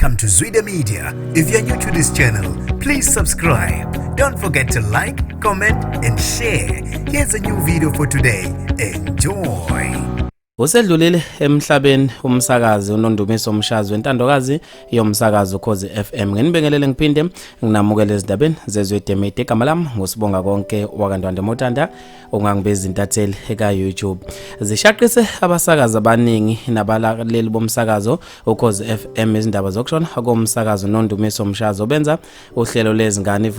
Welcome to Zwida Media. If you're new to this channel, please subscribe. Don't forget to like, comment and share. Here's a new video for today. Enjoy. Usedlulile emhlabeni umsakazi uNondumiso Mshazi wentandokazi yomsakazi Ukhozi FM. Nginibingelele ngiphinde nginamukele ezindabeni zezwede media. Igama lami ngosibonga konke wakandwande Motanda ongangibeza intatheli eka YouTube. Zishaqise abasakazi abaningi nabalaleli bomsakazo Ukhozi FM izindaba zokushona komsakazo uNondumiso Mshazi obenza uhlelo lezingane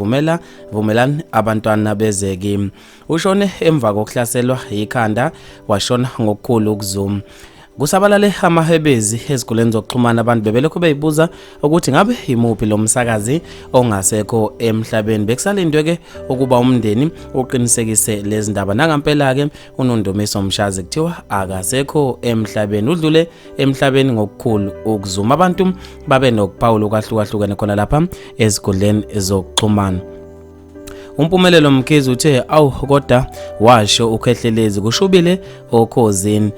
vumelani abantwana bezeki. Ushone emva kokuhlaselwa ikhanda washona ngokukhulu Zoom. Kusabalale amahebezi eziguleni zokuxhumana abantu bebelokhu beyibuza ukuthi ngabe imuphi lo msakazi ongasekho emhlabeni. Bekusalindwe ke ukuba umndeni uqinisekise lezi ndaba. Nangampela ke uNondumiso Mshazi kuthiwa akasekho emhlabeni. Udlule emhlabeni ngokukhulu ukuzuma. Abantu babe nokuphawula kwahlukahlukene khona lapha eziguleni zokuxhumana. Umpumelelo Mkhize uthe awu kodwa washo ukhehlelezi kushubile okhozini.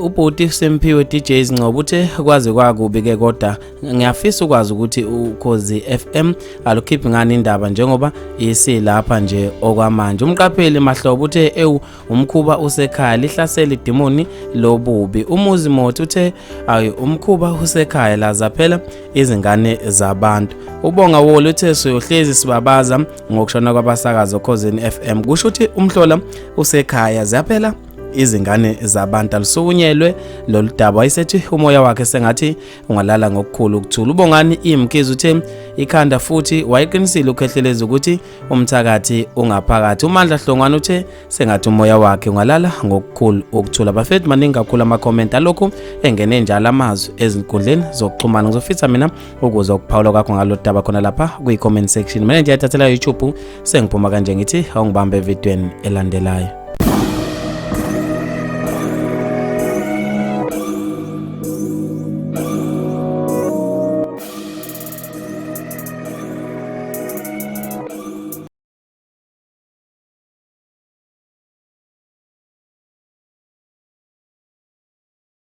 Ubhuti Sempiwe DJs Ngcobo uthe kwaze kwakubi ke kodwa ngiyafisa ukwazi ukuthi Ukhozi FM alukhiphi ngani indaba njengoba isilapha nje okwamanje. Umqapheli Mahlobo uthe umkhuba usekhaya lihlasela idemoni lobubi. Umuzi Mothi uthe ayi umkhuba usekhaya laza phela izingane zabantu. Ubonga Wolo uthe siyohlezi sibabaza ngokushona kwabasakazi Ukhozini FM. Kusho ukuthi umhlola usekhaya zaphela izingane zabantu. Alisukunyelwe lolu daba ayisethi umoya wakhe sengathi ungalala ngokukhulu ukuthula. Ubongani Mkhize uthe ikhanda futhi wayeqinisile ukhehleleza ukuthi umthakathi ungaphakathi. uMandla Hlongwane uthe sengathi umoya wakhe ungalala ngokukhulu ukuthula. Bafethu maningi kakhulu ama comment alokhu engene njalo amazwi ezinkundleni zokuxhumana. Ngizofisa mina ukuze ukuphawula kwakho ngalo daba khona lapha kwi comment section. Mina ngiyathathela YouTube sengiphuma kanje ngithi awungibambe evidweni elandelayo.